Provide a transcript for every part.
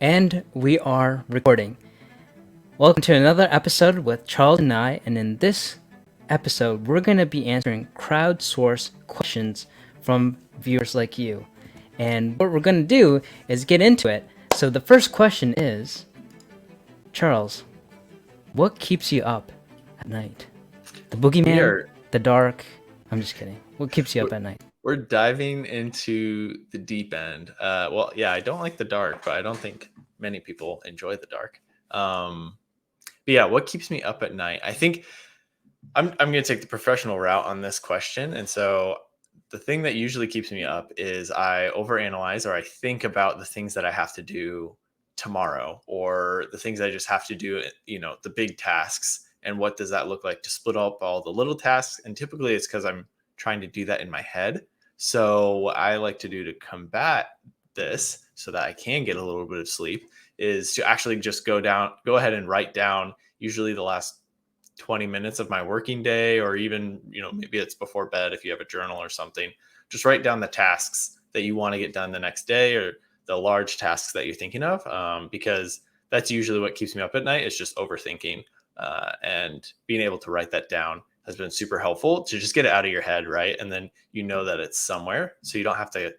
And we are recording. Welcome to another episode with Charles and I, and in this episode, we're going to be answering crowdsource questions from viewers like you. And what we're going to do is get into it. So the first question is, Charles, what keeps you up at night? The boogeyman? The dark? I'm just kidding. What keeps you up at night? We're diving into the deep end. I don't like the dark, but I don't think many people enjoy the dark. What keeps me up at night? I think I'm going to take the professional route on this question. And so the thing that usually keeps me up is I overanalyze, or I think about the things that I have to do tomorrow, or the things I just have to do, the big tasks. And what does that look like to split up all the little tasks? And typically it's because I'm trying to do that in my head. So what I like to do to combat this so that I can get a little bit of sleep is to actually just go ahead and write down usually the last 20 minutes of my working day, or even, maybe it's before bed if you have a journal or something. Just write down the tasks that you want to get done the next day, or the large tasks that you're thinking of, because that's usually what keeps me up at night, is just overthinking. And being able to write that down has been super helpful to just get it out of your head, right? And then you know that it's somewhere, so you don't have to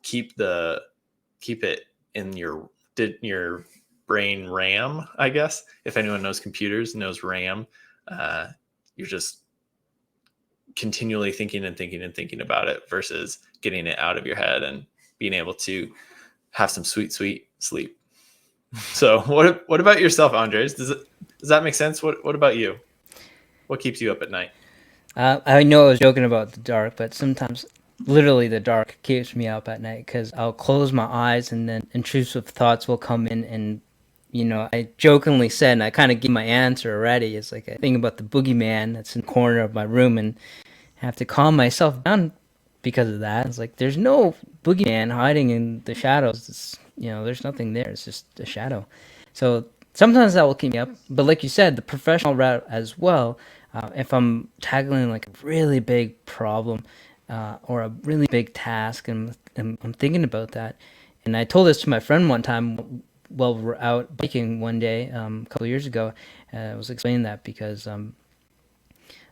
keep it in your brain RAM, I guess. If anyone knows computers, knows RAM. You're just continually thinking about it versus getting it out of your head and being able to have some sweet sleep. So what about yourself, Andres? Does that make sense? What about you? What keeps you up at night? I know I was joking about the dark, but sometimes literally the dark keeps me up at night because I'll close my eyes and then intrusive thoughts will come in. And I jokingly said, and I kind of give my answer already, it's like I think about the boogeyman that's in the corner of my room and I have to calm myself down because of that. It's like there's no boogeyman hiding in the shadows. There's nothing there. It's just a shadow. So sometimes that will keep me up. But like you said, the professional route as well. If I'm tackling like a really big problem or a really big task, and I'm thinking about that, and I told this to my friend one time while we were out biking one day a couple of years ago. I was explaining that because I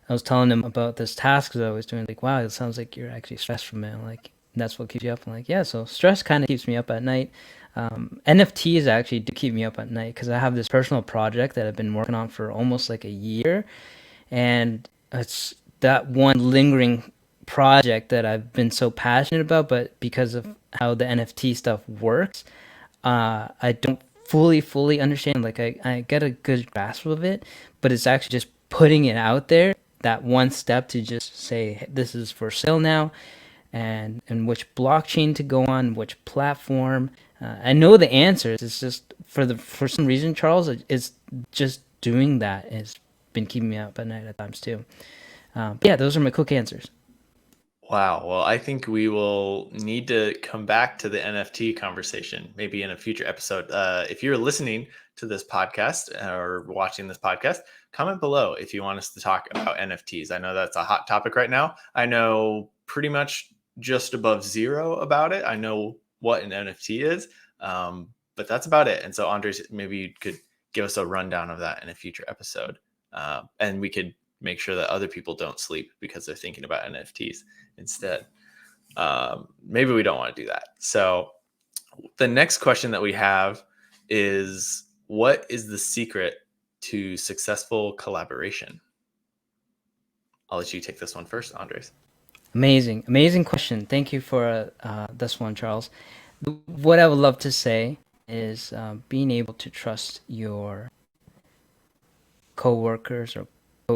was telling him about this task that I was doing. Like, wow, it sounds like you're actually stressed from it. Like, that's what keeps you up. I'm like, yeah, so stress kind of keeps me up at night. NFTs actually do keep me up at night because I have this personal project that I've been working on for almost like a year. And it's that one lingering project that I've been so passionate about, but because of how the NFT stuff works, I don't fully understand. Like I get a good grasp of it, but it's actually just putting it out there, that one step to just say, hey, this is for sale now, and which blockchain to go on, which platform. I know the answers. It's just for some reason, Charles, it's just doing that has been keeping me up at night at times too. Those are my quick answers. Wow. Well, I think we will need to come back to the NFT conversation maybe in a future episode. If you're listening to this podcast or watching this podcast, comment below if you want us to talk about NFTs. I know that's a hot topic right now. I know pretty much just above zero about it. I know what an NFT is, but that's about it. And so, Andres, maybe you could give us a rundown of that in a future episode. And we could make sure that other people don't sleep because they're thinking about NFTs instead. Maybe we don't want to do that. So the next question that we have is, what is the secret to successful collaboration? I'll let you take this one first, Andres. Amazing question. Thank you for this one, Charles. What I would love to say is being able to trust your co-workers or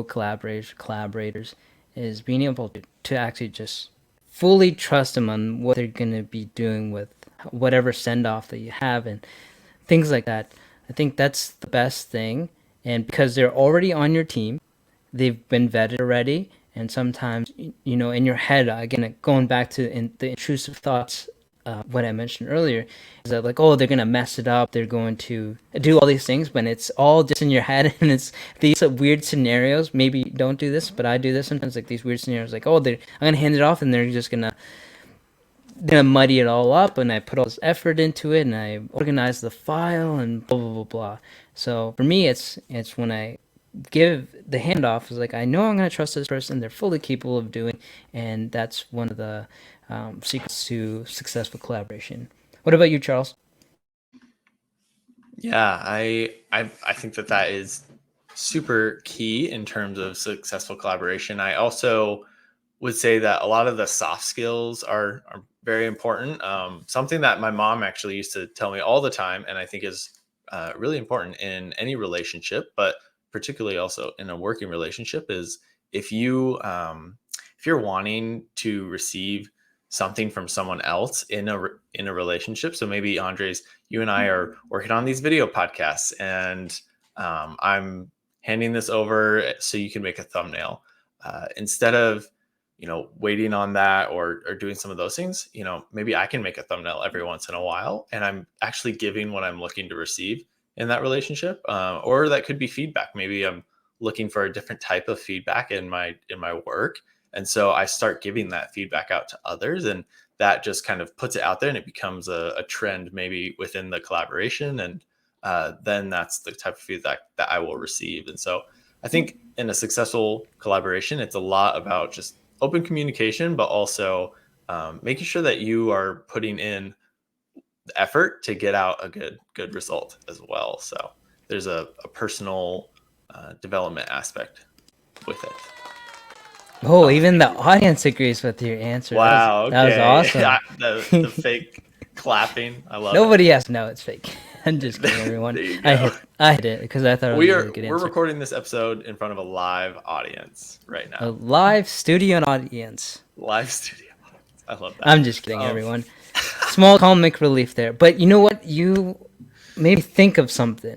collaborators is being able to actually just fully trust them on what they're going to be doing with whatever send off that you have and things like that. I think that's the best thing. And because they're already on your team, they've been vetted already. And sometimes, in your head, again, going back to the intrusive thoughts, what I mentioned earlier, is that like, oh, they're going to mess it up. They're going to do all these things, but it's all just in your head. And it's these weird scenarios. Maybe don't do this, but I do this sometimes, like these weird scenarios, like, oh, I'm going to hand it off and they're just going to gonna muddy it all up, and I put all this effort into it, and I organize the file, and blah blah blah blah. So for me, it's when I give the handoff, is like I know I'm gonna trust this person; they're fully capable of doing, and that's one of the secrets to successful collaboration. What about you, Charles? Yeah, I think that that is super key in terms of successful collaboration. I also would say that a lot of the soft skills are very important. Something that my mom actually used to tell me all the time, and I think is really important in any relationship, but particularly also in a working relationship, is if you if you're wanting to receive something from someone else in a relationship. So maybe Andres, you and I are working on these video podcasts, and I'm handing this over so you can make a thumbnail. Instead of waiting on that or doing some of those things, maybe I can make a thumbnail every once in a while, and I'm actually giving what I'm looking to receive in that relationship. Or that could be feedback. Maybe I'm looking for a different type of feedback in my work, and so I start giving that feedback out to others, and that just kind of puts it out there, and it becomes a trend maybe within the collaboration, and then that's the type of feedback that I will receive. And so I think in a successful collaboration, it's a lot about just open communication, but also making sure that you are putting in the effort to get out a good result as well. So there's a personal development aspect with it. Oh, Oh, even thank the you. audience agrees with your answer. That was Wow. that was Okay. awesome. The fake clapping. I love it. Nobody has to know it's fake. I'm just kidding, everyone. There you I go. hit I hit it because I thought it was a really good We're answer. recording this episode in front of a live audience right A now. live studio audience. Live studio audience. I love that. I'm just kidding, Um, everyone. Small comic relief there. But you know what? You made me think of something.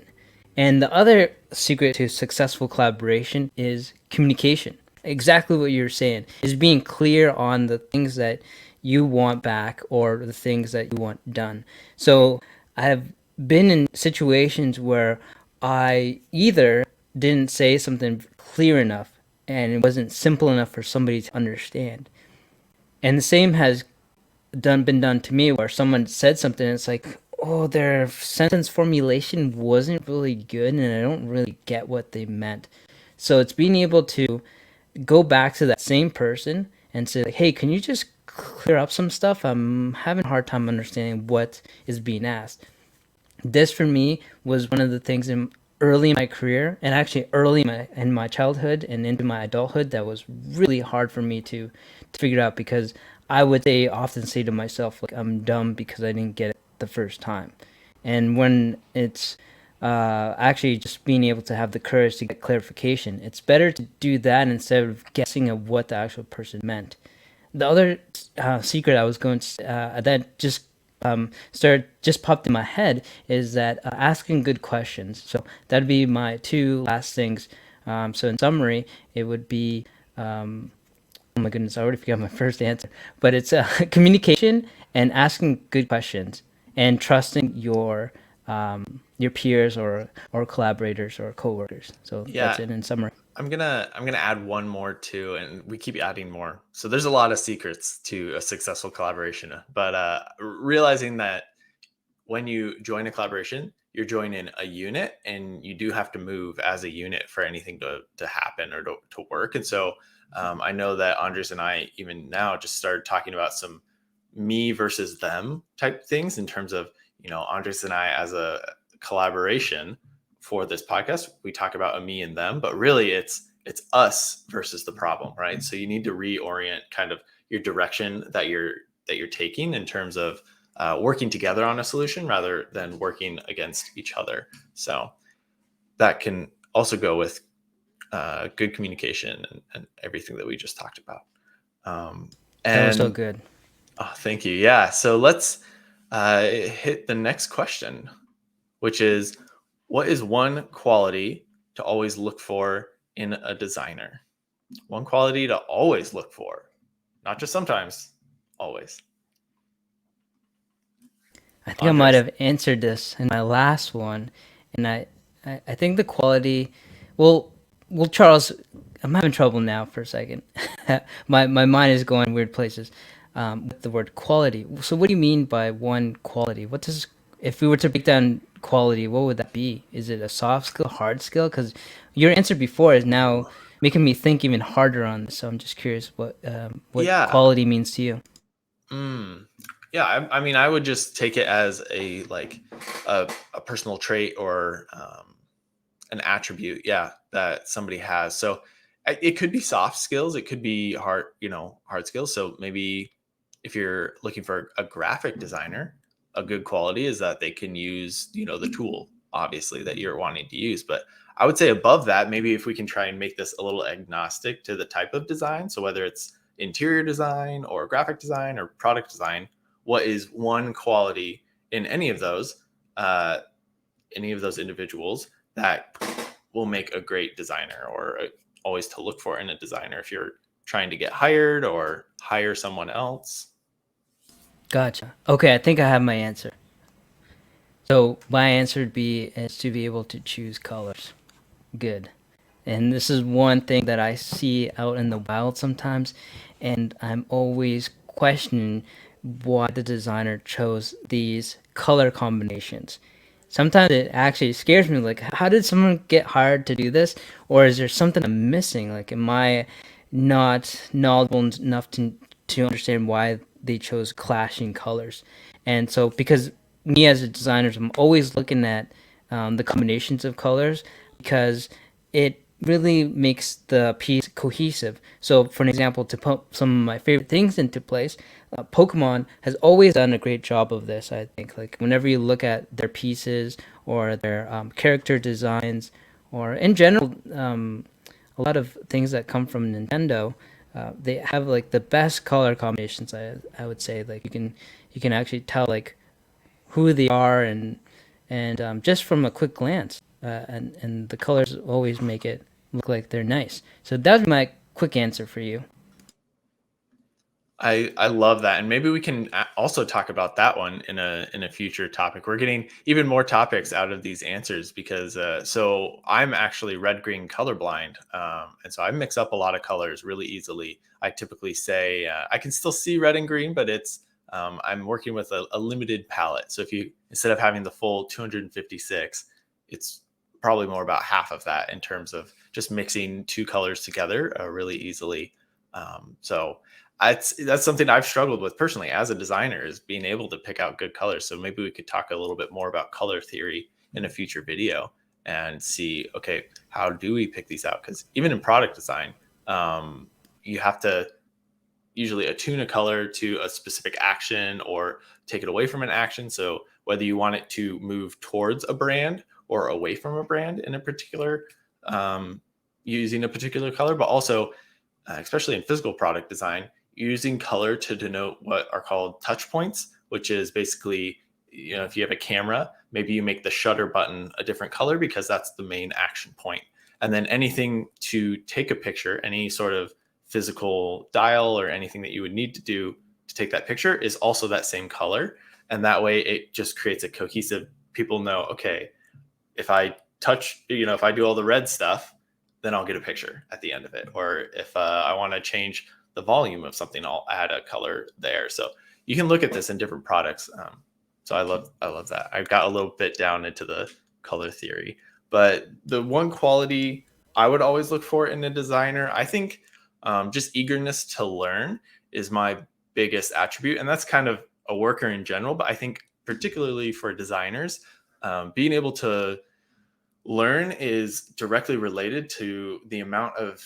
And the other secret to successful collaboration is communication. Exactly what you're saying is being clear on the things that you want back or the things that you want done. So I have been in situations where I either didn't say something clear enough and it wasn't simple enough for somebody to understand. And the same has been done to me where someone said something and it's like, oh, their sentence formulation wasn't really good and I don't really get what they meant. So it's being able to go back to that same person and say like, hey, can you just clear up some stuff? I'm having a hard time understanding what is being asked. This for me was one of the things in early in my career and actually early in my childhood and into my adulthood that was really hard for me to figure out because I would often say to myself like I'm dumb because I didn't get it the first time. And when it's actually just being able to have the courage to get clarification, it's better to do that instead of guessing at what the actual person meant. The other secret I was going to that just popped in my head is that asking good questions. So that'd be my two last things. So in summary, it would be oh my goodness, I already forgot my first answer, but it's communication and asking good questions and trusting your peers or collaborators or coworkers. So yeah, that's it in summary. I'm gonna add one more too, and we keep adding more. So there's a lot of secrets to a successful collaboration, but realizing that when you join a collaboration, you're joining a unit, and you do have to move as a unit for anything to happen or to work. And so I know that Andres and I even now just started talking about some me versus them type things in terms of Andres and I as a collaboration for this podcast. We talk about a me and them, but really it's us versus the problem, right? So you need to reorient kind of your direction that you're taking in terms of working together on a solution rather than working against each other. So that can also go with good communication and everything that we just talked about. Um, That was so and good. oh, thank you. Yeah. So let's hit the next question, which is, what is one quality to always look for in a designer? One quality to always look for, not just sometimes, always. I think I might Andres? have answered this in my last one, and I think the quality. Well, well, Charles, I'm having trouble now for a second. My mind is going weird places. with the word quality. So what do you mean by one quality? What does, if we were to break down quality, what would that be? Is it a soft skill, hard skill? Because your answer before is now making me think even harder on this. So I'm just curious what Yeah. quality means to you. Mm. Yeah, I mean, I would just take it as a like a personal trait or an attribute, yeah, that somebody has. So it could be soft skills, it could be hard, hard skills. So maybe if you're looking for a graphic designer, a good quality is that they can use, the tool, obviously, that you're wanting to use. But I would say above that, maybe if we can try and make this a little agnostic to the type of design. So whether it's interior design or graphic design or product design, what is one quality in uh, any of those individuals that will make a great designer or always to look for in a designer if you're trying to get hired or hire someone else. Gotcha. Okay, I think I have my answer. So my answer would be is to be able to choose colors. Good. And this is one thing that I see out in the wild sometimes, and I'm always questioning why the designer chose these color combinations. Sometimes it actually scares me, like, how did someone get hired to do this? Or is there something I'm missing? Like, am I not knowledgeable enough to understand why they chose clashing colors? And so, because me as a designer, I'm always looking at the combinations of colors because it really makes the piece cohesive. So, for an example, to put some of my favorite things into place, Pokemon has always done a great job of this. I think, like whenever you look at their pieces or their character designs, or in general, a lot of things that come from Nintendo, they have like the best color combinations. I would say, like you can actually tell like who they are, and just from a quick glance, and the colors always make it look like they're nice. So that's my quick answer for you. I love that, and maybe we can also talk about that one in a future topic. We're getting even more topics out of these answers because so I'm actually red green colorblind, and so I mix up a lot of colors really easily. I typically say I can still see red and green, but it's I'm working with a limited palette. So if you instead of having the full 256, it's probably more about half of that in terms of just mixing two colors together really easily. So that's something I've struggled with personally as a designer is being able to pick out good colors. So maybe we could talk a little bit more about color theory in a future video and see, okay, how do we pick these out? Because even in product design, you have to usually attune a color to a specific action or take it away from an action. So whether you want it to move towards a brand or away from a brand in a particular um, using a particular color, but also especially in physical product design, using color to denote what are called touch points, which is basically, if you have a camera, maybe you make the shutter button a different color because that's the main action point. And then anything to take a picture, any sort of physical dial or anything that you would need to do to take that picture is also that same color. And that way it just creates a cohesive, people know, okay, if I touch, if I do all the red stuff, then I'll get a picture at the end of it. Or if I want to change the volume of something, I'll add a color there. So you can look at this in different products. So I love that. I got a little bit down into the color theory, but the one quality I would always look for in a designer, I think, just eagerness to learn is my biggest attribute, and that's kind of a worker in general. But I think particularly for designers, being able to learn is directly related to the amount of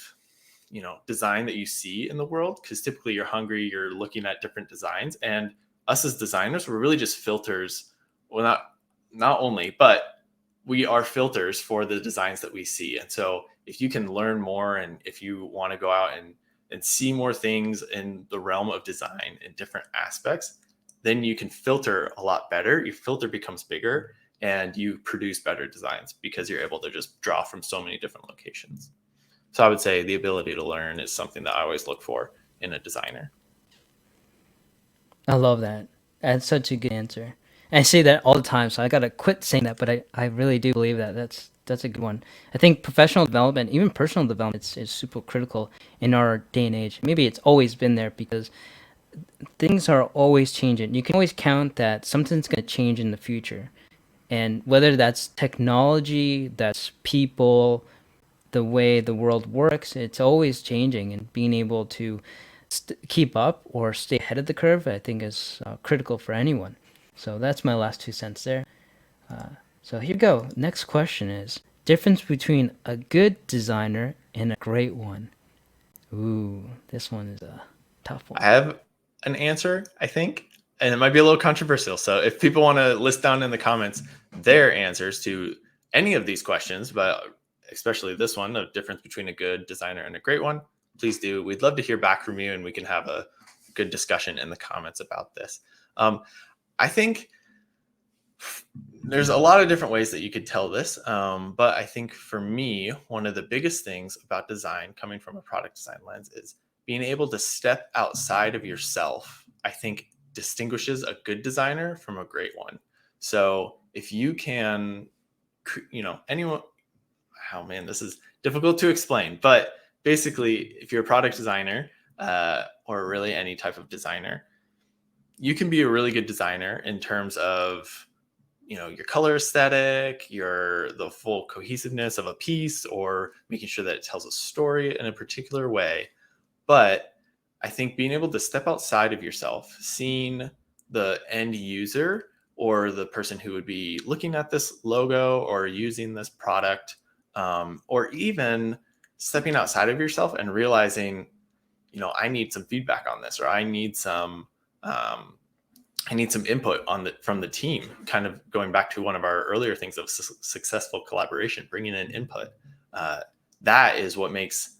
design that you see in the world, because typically you're hungry, you're looking at different designs, and us as designers, we're really just filters. Well, not only, but we are filters for the designs that we see. And so if you can learn more, and if you want to go out and see more things in the realm of design in different aspects, then you can filter a lot better. Your filter becomes bigger and you produce better designs because you're able to just draw from so many different locations. So I would say the ability to learn is something that I always look for in a designer. I love that. That's such a good answer. And I say that all the time, so I gotta quit saying that. But I really do believe that. That's a good one. I think professional development, even personal development, is super critical in our day and age. Maybe it's always been there because things are always changing. You can always count that something's going to change in the future. And whether that's technology, that's people, the way the world works, it's always changing. And being able to keep up or stay ahead of the curve, I think, is critical for anyone. So that's my last 2 cents there. So here we go. Next question is difference between a good designer and a great one. Ooh, this one is a tough I one. have an answer, I think, and it might be a little controversial. So if people want to list down in the comments their answers to any of these questions, but especially this one, the difference between a good designer and a great one, please do. We'd love to hear back from you, and we can have a good discussion in the comments about this. I think there's a lot of different ways that you could tell this, but I think for me, one of the biggest things about design coming from a product design lens is being able to step outside of yourself. I think distinguishes a good designer from a great one. So if you can, anyone, oh man, this is difficult to explain, but basically, if you're a product designer or really any type of designer, you can be a really good designer in terms of your color aesthetic, the full cohesiveness of a piece, or making sure that it tells a story in a particular way. But I think being able to step outside of yourself, seeing the end user or the person who would be looking at this logo or using this product, or even stepping outside of yourself and realizing, I need some feedback on this, or um, I need some input from the team. Kind of going back to one of our earlier things of successful collaboration, bringing in input. Uh, that is what makes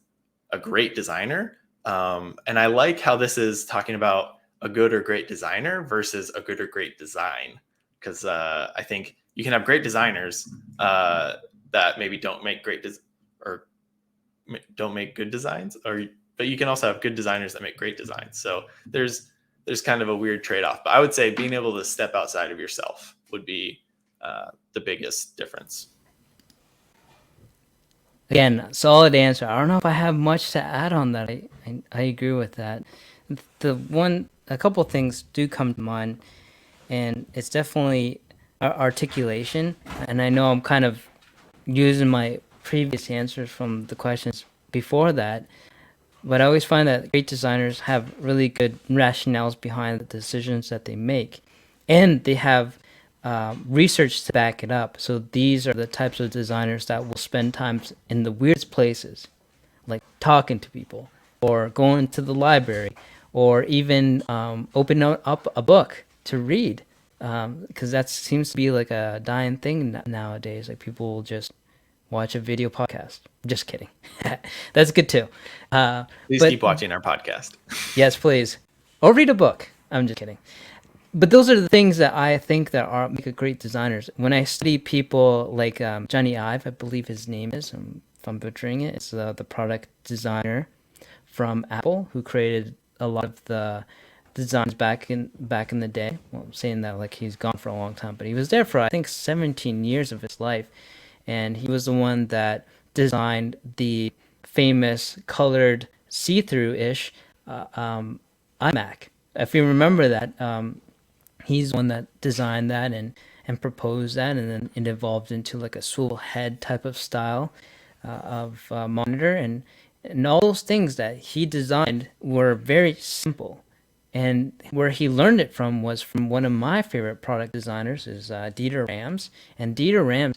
a great designer. And I like how this is talking about a good or great designer versus a good or great design, because I think you can have great designers that maybe don't make or don't make good designs, but you can also have good designers that make great designs. So there's kind of a weird trade-off, but I would say being able to step outside of yourself would be the biggest difference. Again, solid answer. I don't know if I have much to add on that. I agree with that. A couple things do come to mind, and it's definitely articulation. And I know I'm kind of using my previous answers from the questions before that, but I always find that great designers have really good rationales behind the decisions that they make, and they have research to back it up. So these are the types of designers that will spend time in the weirdest places, like talking to people, or going to the library, or even open up a book to read, because that seems to be like a dying thing nowadays. Like people will just watch a video podcast. Just kidding. That's good too. Please But keep watching our podcast. yes, please. Or read a book. I'm just kidding. But those are the things that I think that are make a great designers. When I study people like Johnny Ive, I believe his name is, if I'm butchering it, it's the product designer from Apple who created a lot of the designs back in the day. Well, I'm saying that like he's gone for a long time, but he was there for I think 17 years of his life, and he was the one that designed the famous colored see-through-ish iMac. If you remember that, he's the one that designed that and proposed that, and then it evolved into like a swivel head type of style of monitor, and all those things that he designed were very simple. And where he learned it from was from one of my favorite product designers, is Dieter Rams. And Dieter Rams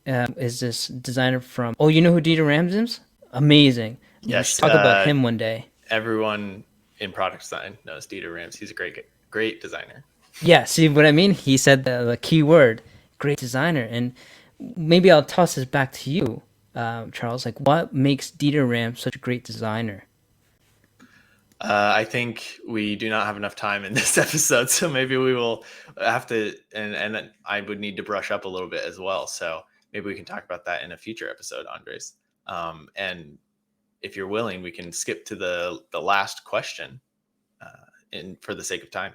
is this designer from. Oh, you know who Dieter Rams is? Amazing. We should Yes, talk about him one day. everyone in product design knows Dieter Rams. He's a great designer. Yeah, see what I mean? He said the key word, great designer. And maybe I'll toss this back to you, Charles. Like, what makes Dieter Rams such a great designer? I think we do not have enough time in this episode, so maybe we will have to, and I would need to brush up a little bit as well. So maybe we can talk about that in a future episode, Andres. And if you're willing, we can skip to the last question, in for the sake of time.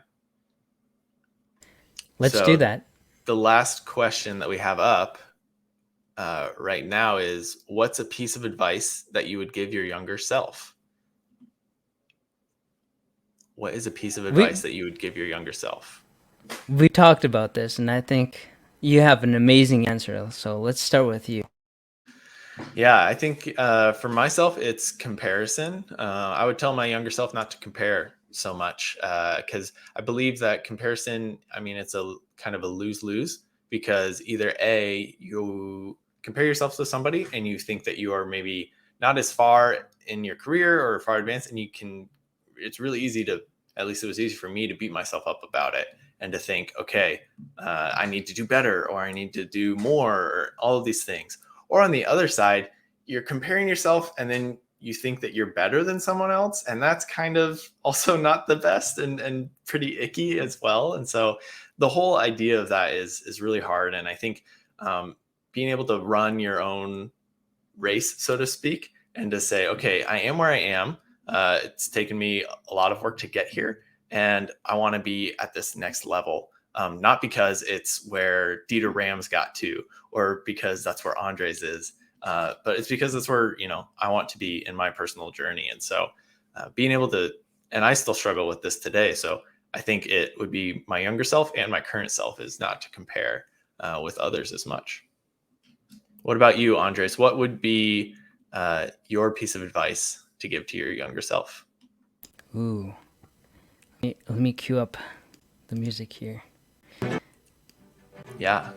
Let's do So that. the last question that we have up right now is, what's a piece of advice that you would give your younger self? what is a piece of We advice that you would give your younger self? we talked about this, and I think you have an amazing answer. So let's start with you. Yeah, I think for myself, it's comparison. I would tell my younger self not to compare so much because I believe that comparison, I mean, it's a kind of a lose lose because either A, you compare yourself to somebody and you think that you are maybe not as far in your career or far advanced, and you can, it's really easy to, at least it was easy for me to beat myself up about it and to think, okay, I need to do better or I need to do more or all of these things. Or on the other side, you're comparing yourself and then you think that you're better than someone else. And that's kind of also not the best and pretty icky as well. And so the whole idea of that is really hard. And I think being able to run your own race, so to speak, and to say, okay, I am where I am. It's taken me a lot of work to get here, and I want to be at this next level. Not because it's where Dieter Rams got to, or because that's where Andres is, but it's because it's where I want to be in my personal journey. And so, being able to, and I still struggle with this today. So I think it would be my younger self and my current self is not to compare with others as much. What about you, Andres? What would be your piece of advice to give to your younger self? Ooh, let me cue up the music here. Yeah.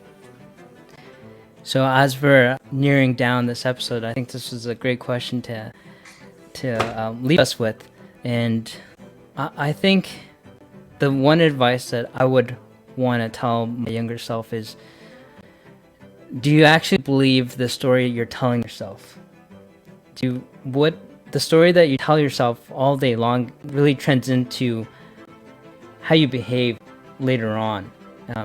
So as we're nearing down this episode, I think this was a great question to leave us with, and I think the one advice that I would want to tell my younger self is: do you actually believe the story you're telling yourself? Do what the story that you tell yourself all day long really trends into how you behave later on.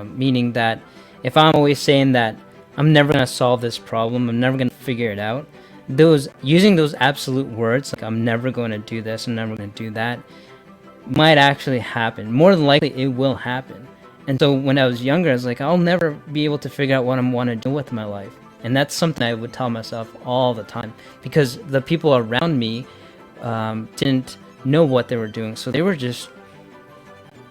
Meaning that if I'm always saying that I'm never gonna solve this problem, I'm never gonna figure it out, those using those absolute words like I'm never going to do this, I'm never going to do that, might actually happen. More than likely, it will happen. And so when I was younger, I was like, I'll never be able to figure out what I want to do with my life. And that's something I would tell myself all the time because the people around me didn't know what they were doing. So they were just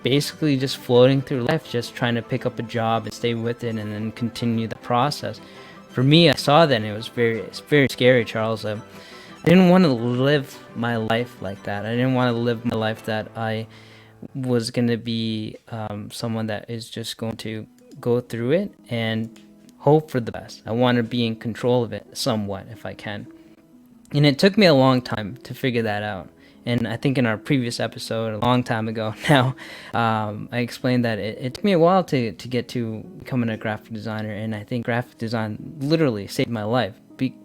basically just floating through life, just trying to pick up a job and stay with it and then continue the process. For me, I saw that and it's very scary, Charles. I didn't want to live my life like that. I didn't want to live my life that I was going to be someone that is just going to go through it and hope for the best. I want to be in control of it somewhat if I can. And it took me a long time to figure that out. And I think in our previous episode, a long time ago now, I explained that it took me a while to get to becoming a graphic designer. And I think graphic design literally saved my life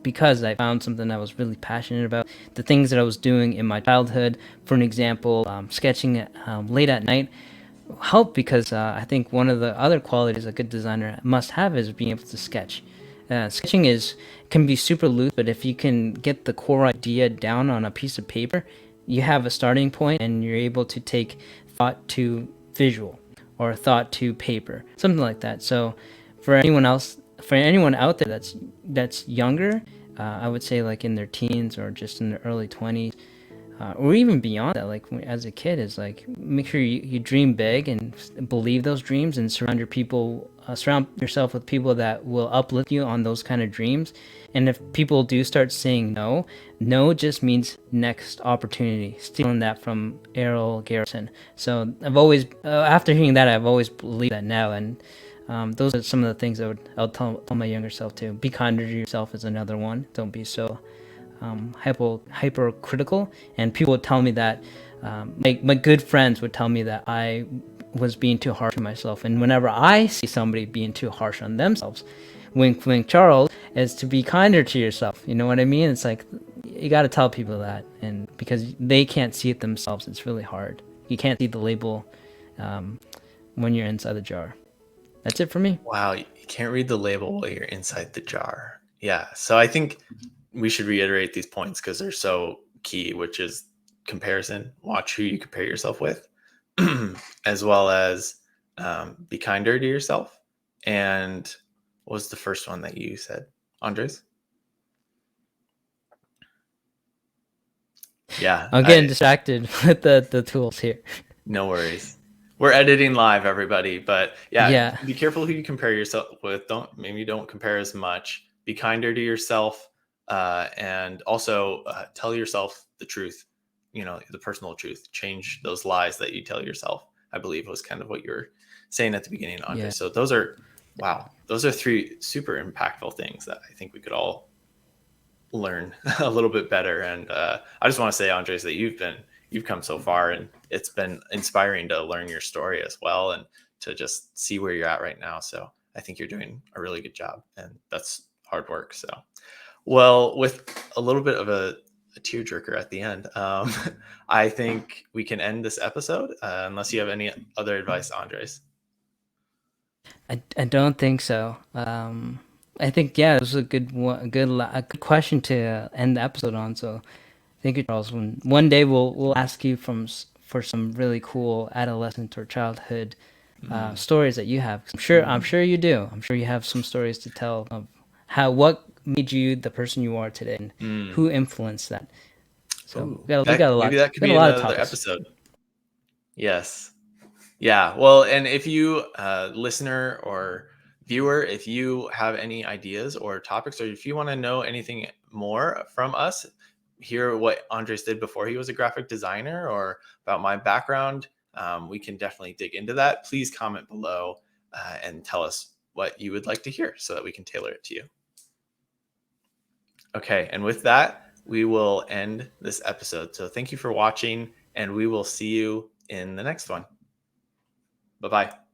because I found something I was really passionate about. The things that I was doing in my childhood, for an example, sketching late at night, helped because I think one of the other qualities a good designer must have is being able to sketch. Sketching is can be super loose, but if you can get the core idea down on a piece of paper, you have a starting point, and you're able to take thought to visual or thought to paper, something like that. So, for anyone out there that's younger, I would say like in their teens or just in their early 20s, or even beyond that, like as a kid, is like make sure you dream big and believe those dreams and surround yourself with people that will uplift you on those kind of dreams. And if people do start saying no, no just means next opportunity, stealing that from Errol Garrison. So I've always after hearing that, I've always believed that now. And those are some of the things I would tell my younger self too. Be kinder to yourself is another one. Don't be so hypercritical. And people would tell me that my good friends would tell me that I was being too harsh on myself. And whenever I see somebody being too harsh on themselves, wink wink Charles, is to be kinder to yourself. You know what I mean? It's like you got to tell people that, and because they can't see it themselves, it's really hard. You can't see the label when you're inside the jar. That's it for me. Wow, you can't read the label while you're inside the jar. Yeah. So I think we should reiterate these points because they're so key, which is comparison. Watch who you compare yourself with, as well as be kinder to yourself. And what was the first one that you said, Andres? Yeah. I'm getting distracted with the tools here. No worries. We're editing live, everybody. But yeah, Yeah, be careful who you compare yourself with. Don't compare as much. Be kinder to yourself, and also tell yourself the truth. You know, the personal truth. Change those lies that you tell yourself. I believe was kind of what you were saying at the beginning, Andre. yeah. So those are wow. Those are three super impactful things that I think we could all learn a little bit better. And I just want to say, Andres, that you've come so far, and it's been inspiring to learn your story as well, and to just see where you're at right now. So I think you're doing a really good job, and that's hard work. So, well, with a little bit of a tearjerker at the end, I think we can end this episode, unless you have any other advice, Andres. I don't think so. I think yeah, it was a good one, a good question to end the episode on. So thank you, Charles. One day we'll ask you for some really cool adolescent or childhood Mm. stories that you have. I'm sure you do. I'm sure you have some stories to tell of what made you the person you are today, and Mm. who influenced that. So Oh, we got a maybe lot, that could we got be a lot of another topics. episode. Yes. Yeah, well, and if you, listener or viewer, if you have any ideas or topics, or if you want to know anything more from us, hear what Andres did before he was a graphic designer, or about my background, we can definitely dig into that. Please comment below, and tell us what you would like to hear so that we can tailor it to you. Okay, and with that, we will end this episode. So thank you for watching, and we will see you in the next one. Bye bye.